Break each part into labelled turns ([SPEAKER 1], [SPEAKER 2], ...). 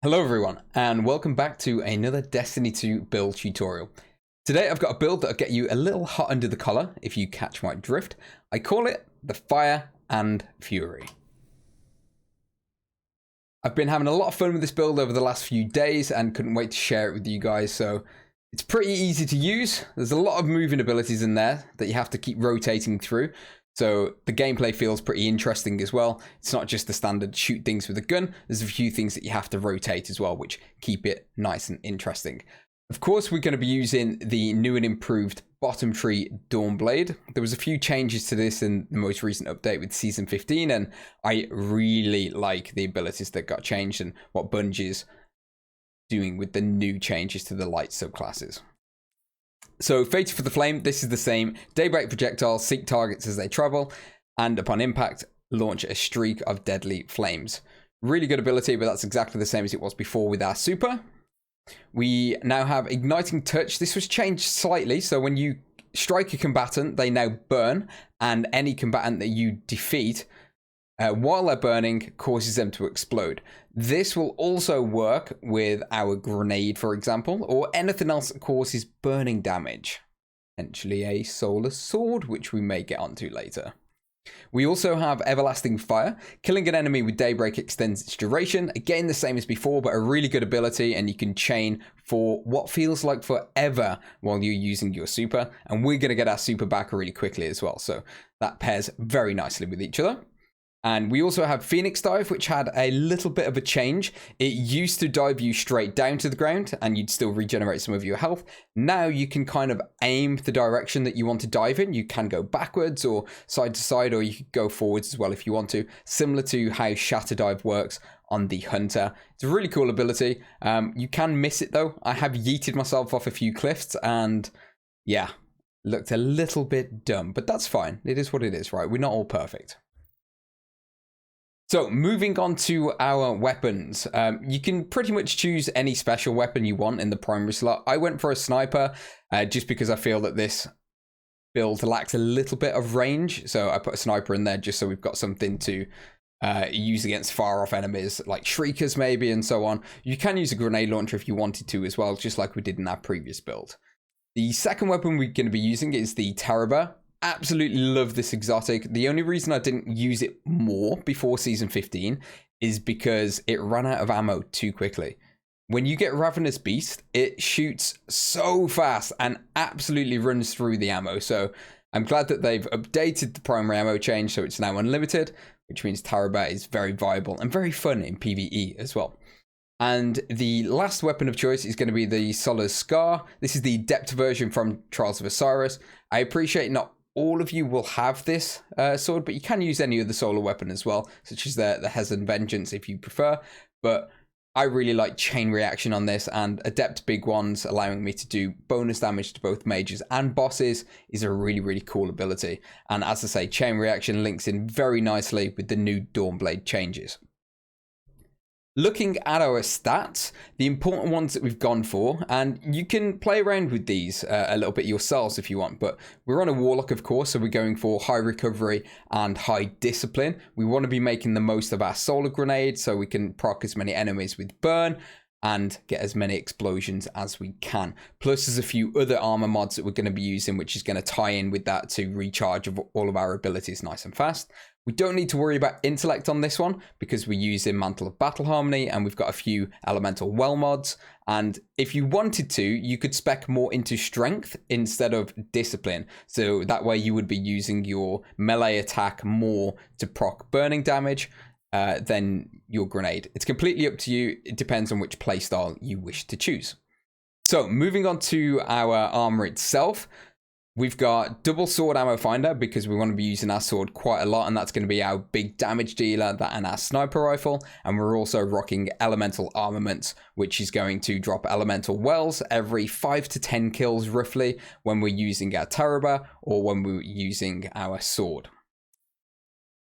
[SPEAKER 1] Hello everyone, and welcome back to another Destiny 2 build tutorial. Today I've got a build that'll get you a little hot under the collar, if you catch my drift. I call it the Fire and Fury. I've been having a lot of fun with this build over the last few days and couldn't wait to share it with you guys, so it's pretty easy to use. There's a lot of moving abilities in there that you have to keep rotating through. So the gameplay feels pretty interesting as well. It's not just the standard shoot things with a gun. There's a few things that you have to rotate as well, which keep it nice and interesting. Of course, we're going to be using the new and improved bottom tree Dawnblade. There was a few changes to this in the most recent update with Season 15, and I really like the abilities that got changed and what Bungie's doing with the new changes to the light subclasses. So, Fated for the Flame, this is the same. Daybreak projectiles seek targets as they travel, and upon impact, launch a streak of deadly flames. Really good ability, but that's exactly the same as it was before with our super. We now have Igniting Touch. This was changed slightly, so when you strike a combatant, they now burn, and any combatant that you defeat while they're burning causes them to explode. This will also work with our grenade, for example, or anything else that causes burning damage. Potentially a solar sword, which we may get onto later. We also have Everlasting Fire. Killing an enemy with Daybreak extends its duration. Again, the same as before, but a really good ability, and you can chain for what feels like forever while you're using your super. And we're going to get our super back really quickly as well, so that pairs very nicely with each other. And we also have Phoenix Dive, which had a little bit of a change. It used to dive you straight down to the ground and you'd still regenerate some of your health. Now you can kind of aim the direction that you want to dive in. You can go backwards or side to side, or you could go forwards as well if you want to. Similar to how Shatter Dive works on the Hunter. It's a really cool ability. You can miss it though. I have yeeted myself off a few cliffs and yeah, looked a little bit dumb, but that's fine. It is what it is, right? We're not all perfect. So moving on to our weapons, you can pretty much choose any special weapon you want in the primary slot. I went for a sniper just because I feel that this build lacks a little bit of range. So I put a sniper in there just so we've got something to use against far off enemies like shriekers maybe and so on. You can use a grenade launcher if you wanted to as well, just like we did in our previous build. The second weapon we're going to be using is the Terror. Absolutely love this exotic. The only reason I didn't use it more before Season 15 is because it ran out of ammo too quickly. When you get Ravenous Beast, it shoots so fast and absolutely runs through the ammo. So I'm glad that they've updated the primary ammo change so it's now unlimited, which means Taraba is very viable and very fun in PvE as well. And the last weapon of choice is going to be the Solar's Scar. This is the depth version from Trials of Osiris. I appreciate not all of you will have this sword, but you can use any other solar weapon as well, such as the Hezon Vengeance if you prefer. But I really like chain reaction on this, and Adept Big Ones allowing me to do bonus damage to both mages and bosses is a really, really cool ability. And as I say, chain reaction links in very nicely with the new Dawnblade changes. Looking at our stats, the important ones that we've gone for, and you can play around with these a little bit yourselves if you want, but we're on a Warlock, of course, so we're going for high recovery and high discipline. We want to be making the most of our solar grenade so we can proc as many enemies with burn and get as many explosions as we can. Plus, there's a few other armor mods that we're going to be using, which is going to tie in with that to recharge of all of our abilities nice and fast. We don't need to worry about intellect on this one because we're using Mantle of Battle Harmony and we've got a few elemental well mods. And if you wanted to, you could spec more into strength instead of discipline. So that way you would be using your melee attack more to proc burning damage than your grenade. It's completely up to you. It depends on which playstyle you wish to choose. So moving on to our armor itself. We've got double sword ammo finder because we want to be using our sword quite a lot, and that's going to be our big damage dealer, that and our sniper rifle. And we're also rocking elemental armaments, which is going to drop elemental wells every 5 to 10 kills roughly when we're using our Taraba or when we're using our sword.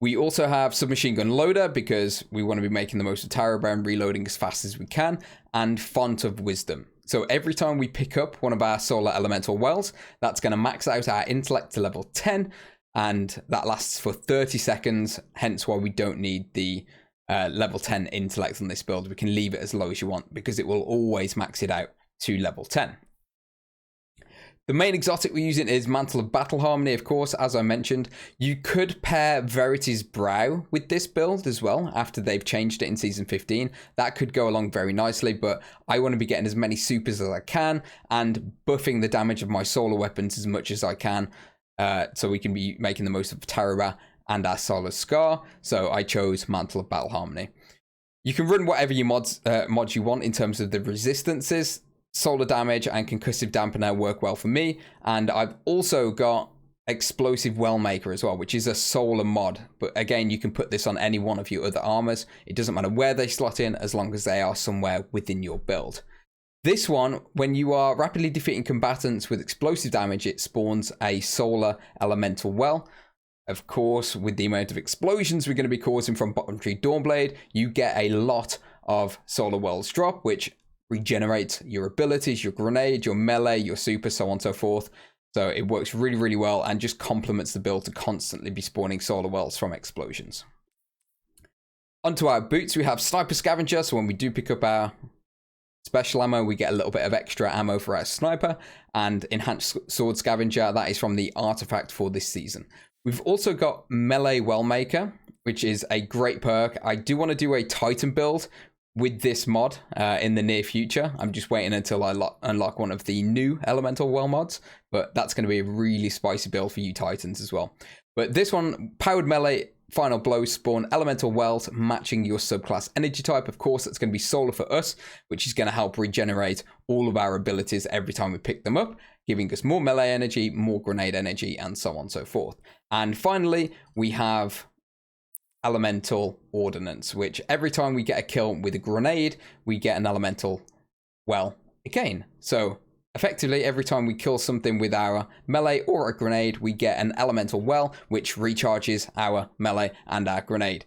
[SPEAKER 1] We also have submachine gun loader because we want to be making the most of Taraba and reloading as fast as we can, and font of wisdom. So every time we pick up one of our solar elemental wells, that's going to max out our intellect to level 10, and that lasts for 30 seconds, hence why we don't need the level 10 intellect on this build. We can leave it as low as you want because it will always max it out to level 10. The main exotic we're using is Mantle of Battle Harmony, of course, as I mentioned. You could pair Verity's Brow with this build as well after they've changed it in Season 15. That could go along very nicely, but I want to be getting as many supers as I can and buffing the damage of my solar weapons as much as I can so we can be making the most of Taraba and our Solar Scar. So I chose Mantle of Battle Harmony. You can run whatever you mods you want in terms of the resistances. Solar damage and concussive dampener work well for me, and I've also got explosive well maker as well, which is a solar mod, but again you can put this on any one of your other armors. It doesn't matter where they slot in as long as they are somewhere within your build. This one, when you are rapidly defeating combatants with explosive damage, it spawns a solar elemental well. Of course, with the amount of explosions we're going to be causing from Bottom Tree Dawnblade, you get a lot of solar wells drop, which regenerates your abilities, your grenade, your melee, your super, so on and so forth. So it works really, really well and just complements the build to constantly be spawning solar wells from explosions. Onto our boots, we have Sniper Scavenger, so when we do pick up our special ammo, we get a little bit of extra ammo for our sniper, and Enhanced Sword Scavenger, that is from the artifact for this season. We've also got Melee Wellmaker, which is a great perk. I do want to do a Titan build with this mod in the near future. I'm just waiting until I unlock one of the new Elemental Well mods, but that's going to be a really spicy build for you Titans as well. But this one, Powered Melee Final Blow, spawn Elemental Wells matching your subclass energy type. Of course, that's going to be solar for us, which is going to help regenerate all of our abilities every time we pick them up, giving us more melee energy, more grenade energy, and so on and so forth. And finally, we have Elemental Ordnance, which every time we get a kill with a grenade, we get an elemental well again. So effectively, every time we kill something with our melee or a grenade, we get an elemental well, which recharges our melee and our grenade.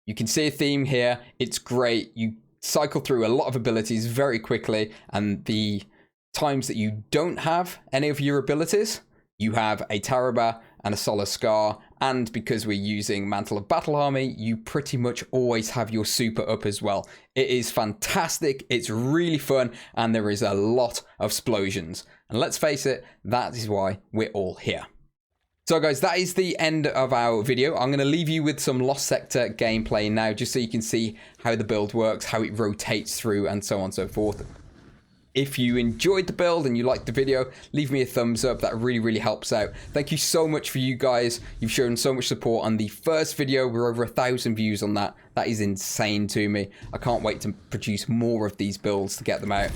[SPEAKER 1] You can see a theme here. It's great. You cycle through a lot of abilities very quickly, and the times that you don't have any of your abilities, you have a Taraba and a Solar Scar, and because we're using Mantle of Battle Army, you pretty much always have your super up as well. It is fantastic, it's really fun, and there is a lot of explosions. And let's face it, that is why we're all here. So guys, that is the end of our video. I'm going to leave you with some Lost Sector gameplay now, just so you can see how the build works, how it rotates through, and so on and so forth. If you enjoyed the build and you liked the video, leave me a thumbs up. That really, really helps out. Thank you so much for you guys. You've shown so much support on the first video. We're over 1,000 views on that. That is insane to me. I can't wait to produce more of these builds to get them out.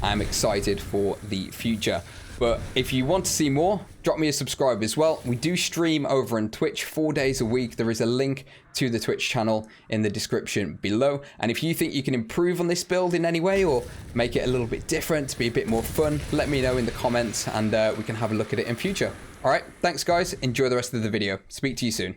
[SPEAKER 1] I'm excited for the future. But if you want to see more, drop me a subscribe as well. We do stream over on Twitch 4 days a week. There is a link to the Twitch channel in the description below. And if you think you can improve on this build in any way or make it a little bit different to be a bit more fun, let me know in the comments and we can have a look at it in future. All right, thanks guys. Enjoy the rest of the video. Speak to you soon.